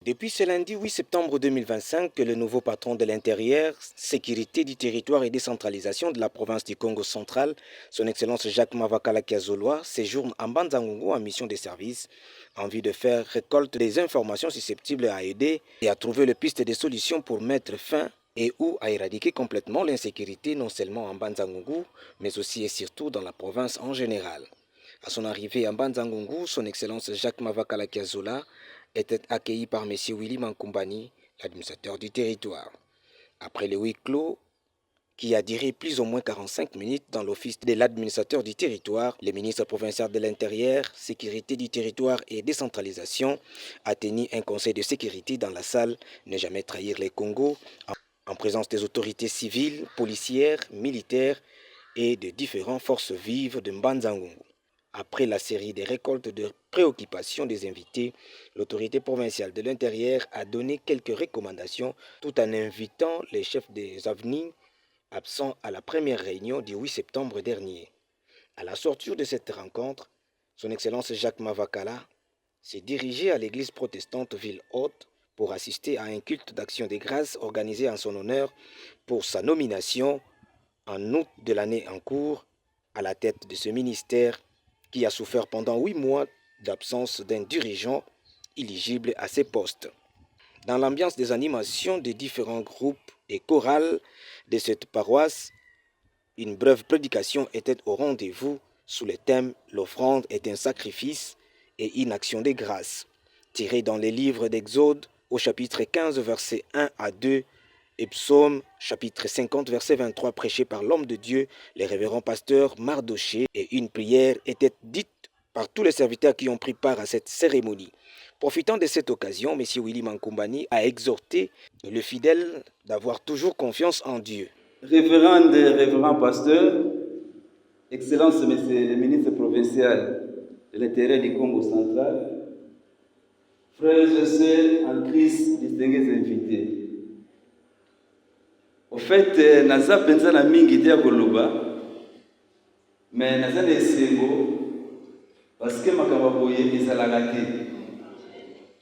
Depuis ce lundi 8 septembre 2025 que le nouveau patron de l'Intérieur, Sécurité du territoire et décentralisation de la province du Congo central, son Excellence Jacques Mavakala Kiazoloa, séjourne en Banzangungu en mission de service en vue de faire récolte des informations susceptibles à aider et à trouver le piste de solutions pour mettre fin et ou à éradiquer complètement l'insécurité non seulement en Banzangungu, mais aussi et surtout dans la province en général. À son arrivée en Banzangungu, son Excellence Jacques Mavakala Kiazoloa était accueilli par M. Willy Mankumbani, l'administrateur du territoire. Après le huis clos, qui a duré plus ou moins 45 minutes dans l'office de l'administrateur du territoire, le ministre provincial de l'Intérieur, Sécurité du territoire et décentralisation a tenu un conseil de sécurité dans la salle Ne jamais trahir les Congos, en présence des autorités civiles, policières, militaires et de différentes forces vives de Mbanzangungu. Après la série des récoltes de préoccupations des invités, l'autorité provinciale de l'Intérieur a donné quelques recommandations tout en invitant les chefs des avenis absents à la première réunion du 8 septembre dernier. À la sortie de cette rencontre, son Excellence Jacques Mavakala s'est dirigé à l'église protestante Ville-Haute pour assister à un culte d'action des grâces organisé en son honneur pour sa nomination en août de l'année en cours à la tête de ce ministère qui a souffert pendant 8 mois d'absence d'un dirigeant éligible à ces postes. Dans l'ambiance des animations des différents groupes et chorales de cette paroisse, une brève prédication était au rendez-vous sous le thème « L'offrande est un sacrifice et une action de grâce », tiré dans les livres d'Exode au chapitre 15, versets 1 à 2, et Psaume, chapitre 50, verset 23, prêché par l'homme de Dieu, le révérend pasteur Mardoché, et une prière était dite par tous les serviteurs qui ont pris part à cette cérémonie. Profitant de cette occasion, M. Willy Mankumbani a exhorté le fidèle d'avoir toujours confiance en Dieu. Révérend pasteur, Excellence Monsieur le ministre provincial de l'Intérieur du Congo central, frères et sœurs en Christ, distingués invités. Au fait, naza penza na mingi te ya koloba, mais naza na esengo parce que makambo boye ezalaka te.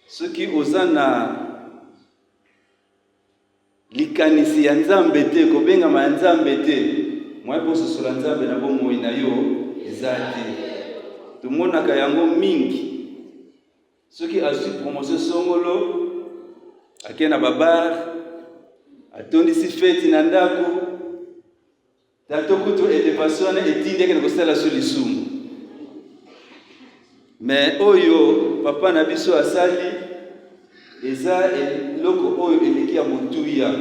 Soki oza na likanisi ya Nzambe te, kobengama ya Nzambe te, mwa po sosola Nzambe na bomoi na yo eza te. Tomonaka yango mingi. Soki azwi promotion songolo, ake na babar, atondisi feti na ndako, tato kutu elevation etindi eke na kosala so lisumu. Mais oyo papa na biso asali eza eloko oyo eleki ya motuya.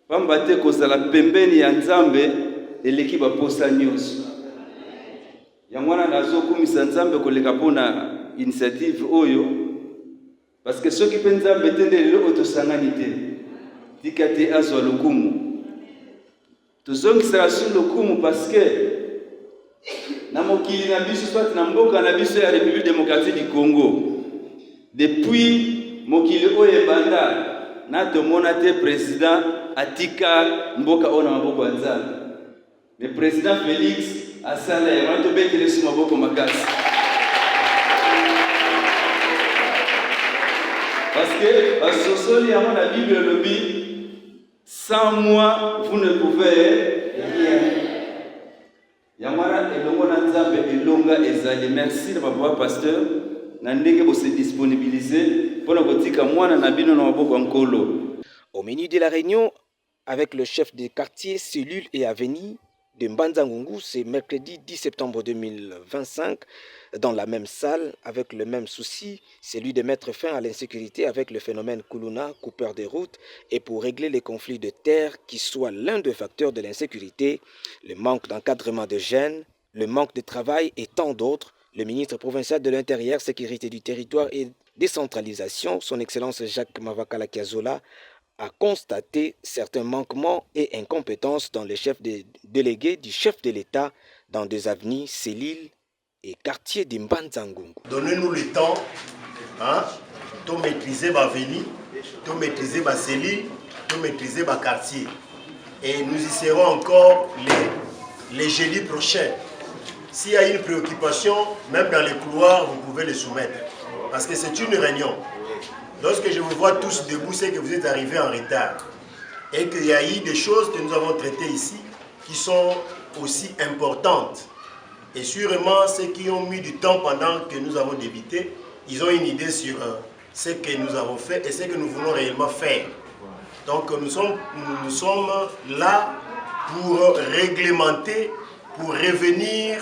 Pamba te kozala pembeni ya Nzambe eleki baposa nyonso. Yango wana nazokumisa Nzambe koleka mpona initiative oyo, parce que soki mpe Nzambe te nde lelo oyo tosangani te, tika te azwa lokumu. Tozongisaka so lokumu parce que na mokili na biso soit na mboka na biso ya République démocratique du Congo, depuis mokili oyo ebanda na tomona te président atika mboka oyo na maboko ya Nzambe. Mais président Félix asala yango tobetele so maboko makasi. Parce que basosoli yango na Bible lobi, sans moi vous ne pouvez rien. Yamara elongo na Nzambe elonga ezali. Merci na papa pasteur na ndenge bo se disponibiliser pour kotika mwana na bino na maboko nkolo. Au menu de la réunion avec le chef des quartiers, cellules et avenis de Mbanzangungu, c'est mercredi 10 septembre 2025, dans la même salle, avec le même souci, celui de mettre fin à l'insécurité avec le phénomène Kuluna, coupeur des routes, et pour régler les conflits de terre qui soient l'un des facteurs de l'insécurité, le manque d'encadrement de jeunes, le manque de travail et tant d'autres. Le ministre provincial de l'Intérieur, Sécurité du territoire et décentralisation, son Excellence Jacques Mavakala Kiazoloa, a constaté certains manquements et incompétences dans les chefs délégués du chef de l'État dans des avenis, cellules et quartiers de Mbanzangungu. Donnez-nous le temps de maîtriser ma avenue, de maîtriser ma cellule, de maîtriser ma quartier. Et nous y serons encore les jeudis prochains. S'il y a une préoccupation, même dans les couloirs, vous pouvez les soumettre. Parce que c'est une réunion. Lorsque je vous vois tous debout, c'est que vous êtes arrivés en retard. Et qu'il y a eu des choses que nous avons traitées ici qui sont aussi importantes. Et sûrement, ceux qui ont mis du temps pendant que nous avons débuté, ils ont une idée sur ce que nous avons fait et ce que nous voulons réellement faire. Donc nous sommes là pour réglementer, pour revenir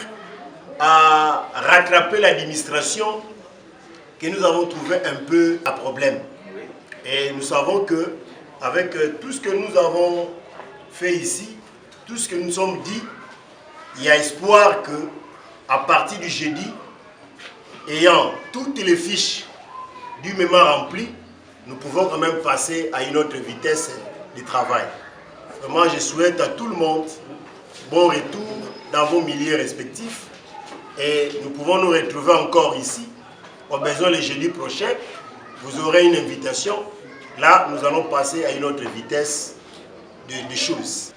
à rattraper l'administration que nous avons trouvé un peu à problème. Et nous savons que avec tout ce que nous avons fait ici, tout ce que nous sommes dit, il y a espoir que à partir du jeudi, ayant toutes les fiches du mémoire remplies, nous pouvons quand même passer à une autre vitesse de travail. Vraiment, je souhaite à tout le monde bon retour dans vos milieux respectifs et nous pouvons nous retrouver encore ici. Au besoin le jeudi prochain, vous aurez une invitation. Là, nous allons passer à une autre vitesse de choses.